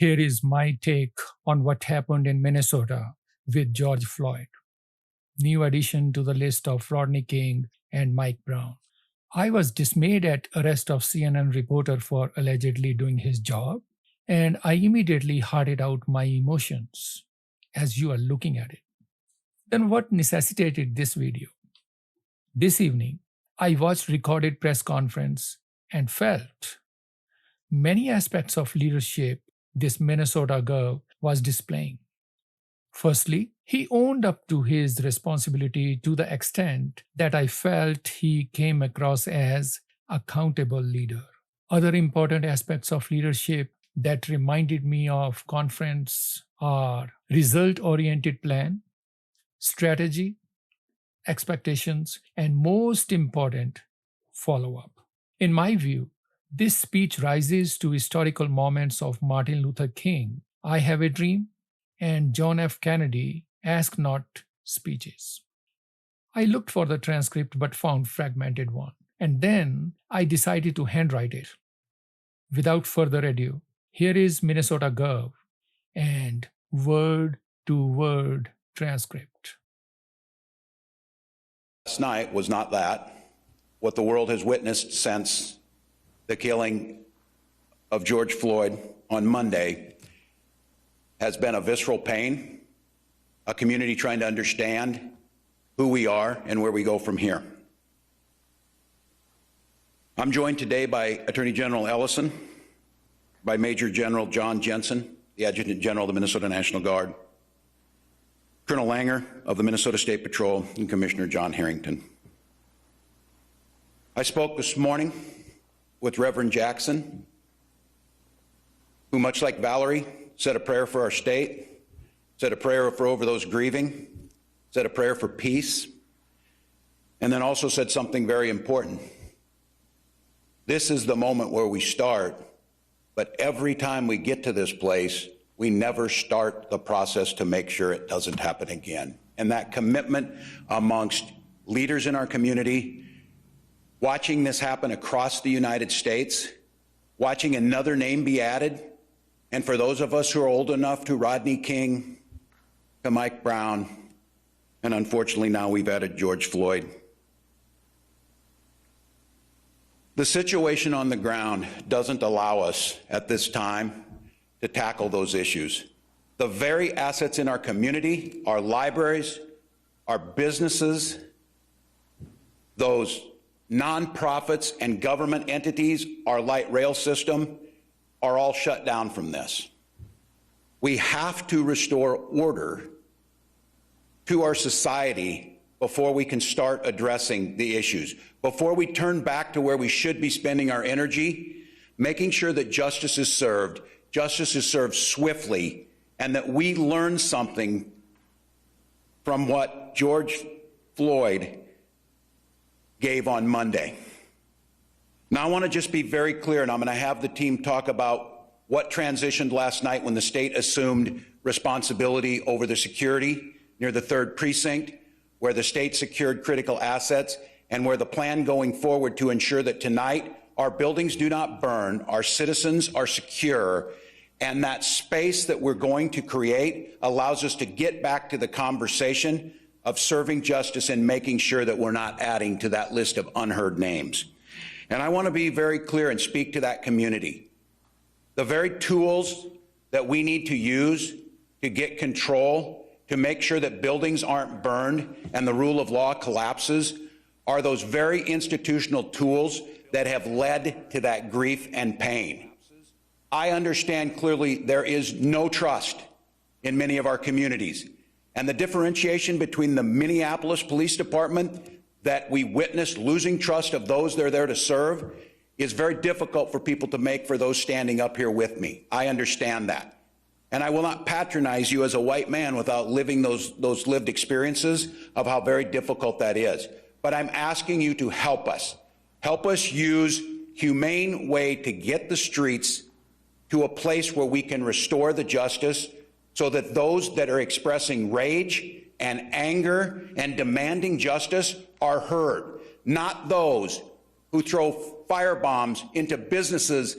Here is my take on what happened in Minnesota with George Floyd. New addition to the list of Rodney King and Mike Brown. I was dismayed at arrest of CNN reporter for allegedly doing his job, and I immediately hearted out my emotions as you are looking at it. Then what necessitated this video? This evening, I watched recorded press conference and felt many aspects of leadership this Minnesota girl was displaying. Firstly, he owned up to his responsibility to the extent that I felt he came across as accountable leader. Other important aspects of leadership that reminded me of conference are result-oriented plan, strategy, expectations, and most important, follow-up. In my view, this speech rises to historical moments of Martin Luther King, I Have a Dream, and John F. Kennedy Ask Not speeches. I looked for the transcript but found fragmented one, and then I decided to handwrite it. Without further ado, here is Minnesota Gov and word-to-word transcript. Last night was not that. What the world has witnessed since the killing of George Floyd on Monday has been a visceral pain, a community trying to understand who we are and where we go from here. I'm joined today by Attorney General Ellison, by Major General John Jensen, the Adjutant General of the Minnesota National Guard, Colonel Langer of the Minnesota State Patrol, and Commissioner John Harrington. I spoke this morning with Reverend Jackson, who, much like Valerie, said a prayer for our state, said a prayer for over those grieving, said a prayer for peace, and then also said something very important. This is the moment where we start, but every time we get to this place, we never start the process to make sure it doesn't happen again. And that commitment amongst leaders in our community, watching this happen across the United States, watching another name be added, and for those of us who are old enough, to Rodney King, to Mike Brown, and unfortunately now we've added George Floyd. The situation on the ground doesn't allow us at this time to tackle those issues. The very assets in our community, our libraries, our businesses, those nonprofits and government entities, our light rail system, are all shut down from this. We have to restore order to our society before we can start addressing the issues, before we turn back to where we should be spending our energy, making sure that justice is served swiftly, and that we learn something from what George Floyd gave on Monday. Now, I want to just be very clear, and I'm going to have the team talk about what transitioned last night when the state assumed responsibility over the security near the 3rd precinct, where the state secured critical assets, and where the plan going forward to ensure that tonight our buildings do not burn, our citizens are secure, and that space that we're going to create allows us to get back to the conversation of serving justice and making sure that we're not adding to that list of unheard names. And I want to be very clear and speak to that community. The very tools that we need to use to get control, to make sure that buildings aren't burned and the rule of law collapses, are those very institutional tools that have led to that grief and pain. I understand clearly there is no trust in many of our communities. And the differentiation between the Minneapolis Police Department that we witnessed losing trust of those they're there to serve is very difficult for people to make for those standing up here with me. I understand that. And I will not patronize you as a white man without living those lived experiences of how very difficult that is. But I'm asking you to help us. Help us use humane way to get the streets to a place where we can restore the justice so that those that are expressing rage and anger and demanding justice are heard, not those who throw firebombs into businesses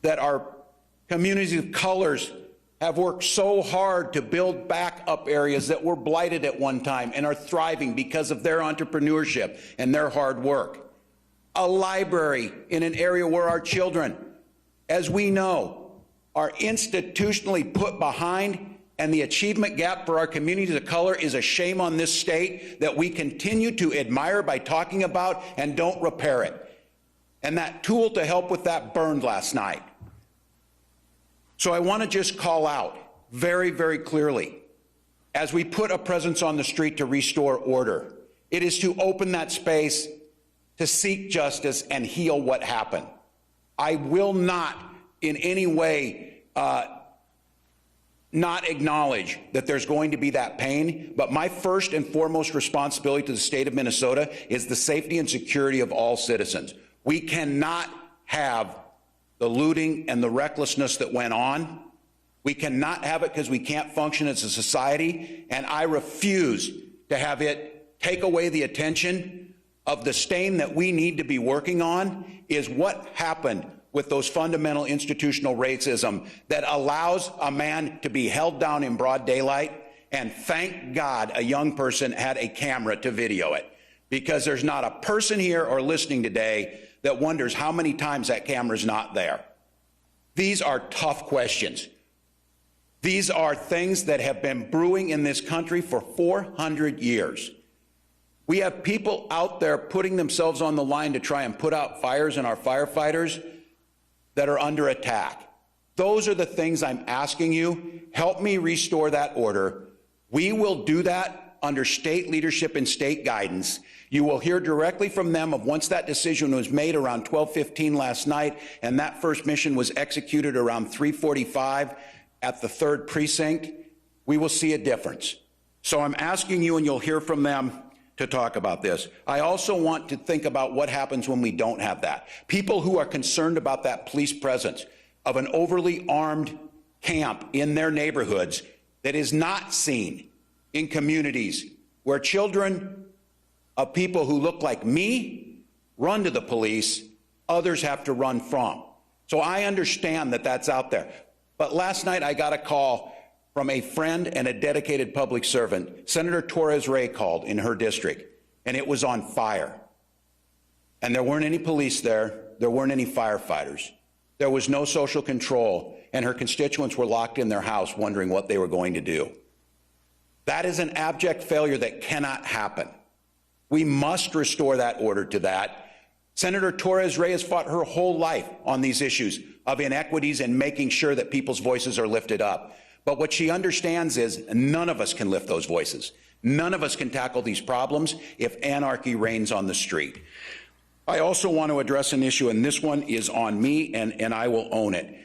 that are Communities of colors have worked so hard to build back up areas that were blighted at one time and are thriving because of their entrepreneurship and their hard work. A library in an area where our children, as we know, are institutionally put behind, and the achievement gap for our communities of color is a shame on this state that we continue to admire by talking about and don't repair it. And that tool to help with that burned last night. So I want to just call out very, very clearly, as we put a presence on the street to restore order, it is to open that space to seek justice and heal what happened. I will not in any way not acknowledge that there's going to be that pain, but my first and foremost responsibility to the state of Minnesota is the safety and security of all citizens. We cannot have the looting and the recklessness that went on. We cannot have it because we can't function as a society, and I refuse to have it take away the attention of the stain that we need to be working on is what happened with those fundamental institutional racism that allows a man to be held down in broad daylight, and thank God a young person had a camera to video it, because there's not a person here or listening today that wonders how many times that camera's not there. These are tough questions. These are things that have been brewing in this country for 400 years. We have people out there putting themselves on the line to try and put out fires in our firefighters that are under attack. Those are the things I'm asking you. Help me restore that order. We will do that under state leadership and state guidance. You will hear directly from them of once that decision was made around 12:15 last night, and that first mission was executed around 3:45 at the 3rd precinct, we will see a difference. So I'm asking you, and you'll hear from them, to talk about this. I also want to think about what happens when we don't have that. People who are concerned about that police presence of an overly armed camp in their neighborhoods that is not seen in communities where children of people who look like me run to the police, others have to run from. So I understand that that's out there. But last night I got a call from a friend and a dedicated public servant. Senator Torres Ray called in her district, and it was on fire. And there weren't any police there. There weren't any firefighters. There was no social control, and her constituents were locked in their house wondering what they were going to do. That is an abject failure that cannot happen. We must restore that order to that. Senator Torres Ray has fought her whole life on these issues of inequities and making sure that people's voices are lifted up. But what she understands is none of us can lift those voices. None of us can tackle these problems if anarchy reigns on the street. I also want to address an issue, and this one is on me, and I will own it.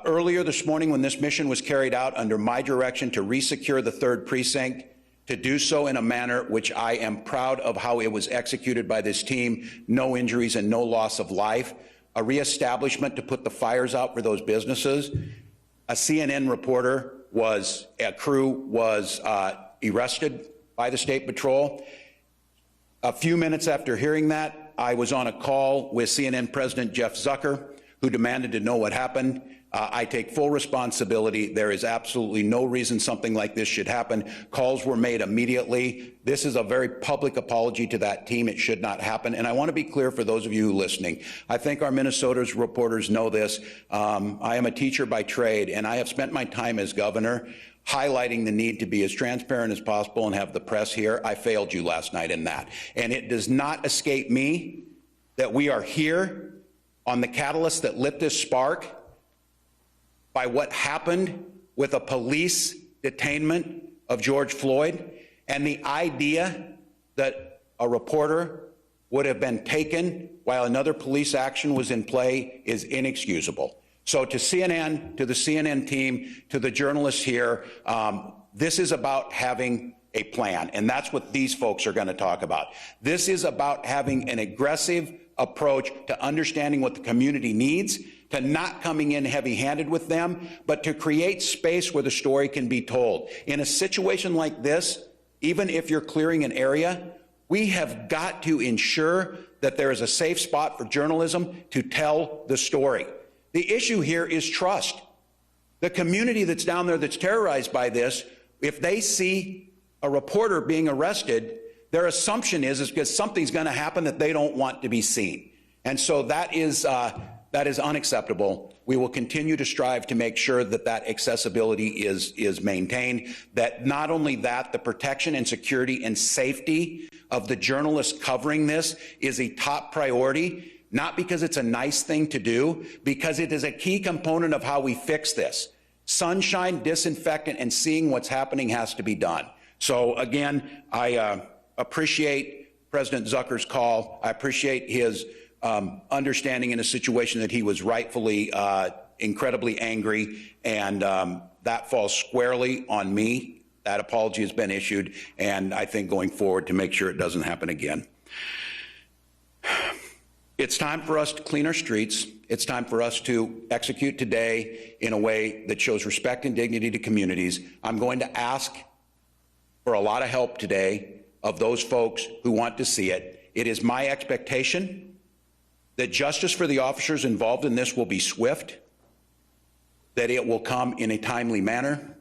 Earlier this morning, when this mission was carried out under my direction to resecure the 3rd precinct, to do so in a manner which I am proud of how it was executed by this team, no injuries and no loss of life, a reestablishment to put the fires out for those businesses. A CNN reporter crew was arrested by the State Patrol. A few minutes after hearing that, I was on a call with CNN President Jeff Zucker, who demanded to know what happened. I take full responsibility. There is absolutely no reason something like this should happen. Calls were made immediately. This is a very public apology to that team. It should not happen. And I want to be clear for those of you listening. I think our Minnesota's reporters know this. I am a teacher by trade, and I have spent my time as governor highlighting the need to be as transparent as possible and have the press here. I failed you last night in that. And it does not escape me that we are here on the catalyst that lit this spark by what happened with a police detainment of George Floyd, and the idea that a reporter would have been taken while another police action was in play is inexcusable. So to CNN, to the CNN team, to the journalists here, this is about having a plan, and that's what these folks are going to talk about. This is about having an aggressive approach to understanding what the community needs, to not coming in heavy-handed with them, but to create space where the story can be told. In a situation like this, even if you're clearing an area, we have got to ensure that there is a safe spot for journalism to tell the story. The issue here is trust. The community that's down there that's terrorized by this, if they see a reporter being arrested, their assumption is because something's going to happen that they don't want to be seen. And so that is unacceptable. We will continue to strive to make sure that that accessibility is maintained, that not only that, the protection and security and safety of the journalists covering this is a top priority, not because it's a nice thing to do, because it is a key component of how we fix this. Sunshine, disinfectant, and seeing what's happening has to be done. So again, I appreciate President Zucker's call. I appreciate his understanding in a situation that he was rightfully incredibly angry, and that falls squarely on me. That apology has been issued, and I think going forward to make sure it doesn't happen again. It's time for us to clean our streets. It's time for us to execute today in a way that shows respect and dignity to communities. I'm going to ask for a lot of help today of those folks who want to see it. It is my expectation that justice for the officers involved in this will be swift, that it will come in a timely manner,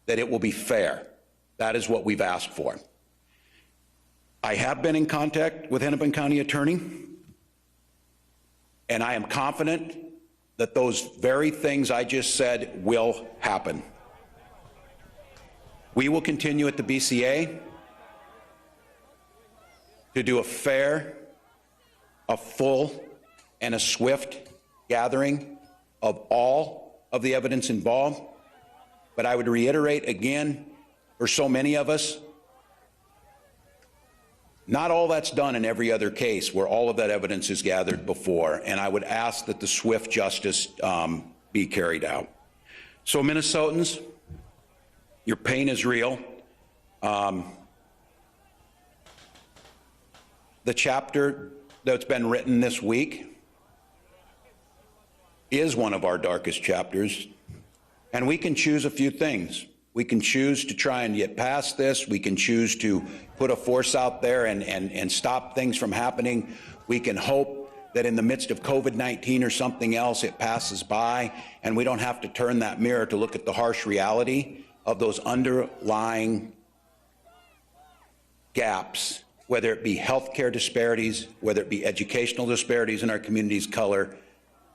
that it will be fair. That is what we've asked for. I have been in contact with Hennepin County Attorney, and I am confident that those very things I just said will happen. We will continue at the BCA to do a fair, a full, and a swift gathering of all of the evidence involved. But I would reiterate again, for so many of us, not all that's done in every other case where all of that evidence is gathered before, and I would ask that the swift justice be carried out. So Minnesotans, your pain is real. The chapter that's been written this week is one of our darkest chapters, and we can choose a few things. We can choose to try and get past this. We can choose to put a force out there and stop things from happening. We can hope that in the midst of COVID-19 or something else, it passes by, and we don't have to turn that mirror to look at the harsh reality of those underlying gaps, whether it be healthcare disparities, whether it be educational disparities in our communities of color,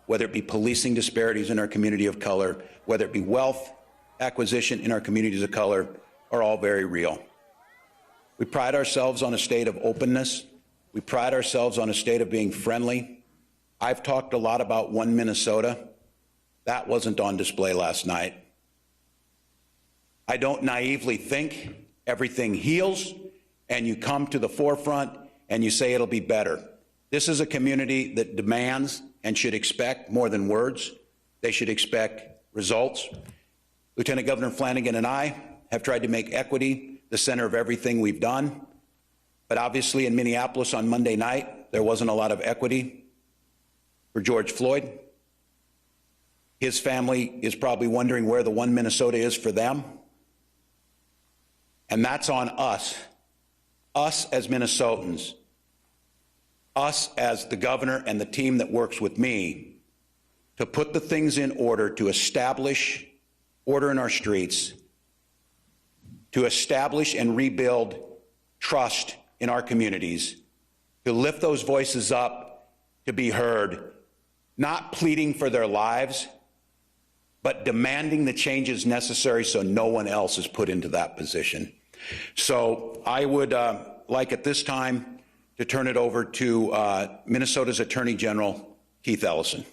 whether it be policing disparities in our community of color, whether it be wealth acquisition in our communities of color, are all very real. We pride ourselves on a state of openness. We pride ourselves on a state of being friendly. I've talked a lot about One Minnesota. That wasn't on display last night. I don't naively think everything heals and you come to the forefront and you say it'll be better. This is a community that demands and should expect more than words. They should expect results. Lieutenant Governor Flanagan and I have tried to make equity the center of everything we've done. But obviously in Minneapolis on Monday night, there wasn't a lot of equity for George Floyd. His family is probably wondering where the One Minnesota is for them. And that's on us as Minnesotans, us as the governor and the team that works with me, to put the things in order to establish order in our streets, to establish and rebuild trust in our communities, to lift those voices up to be heard, not pleading for their lives, but demanding the changes necessary so no one else is put into that position. So I would like at this time to turn it over to Minnesota's Attorney General, Keith Ellison.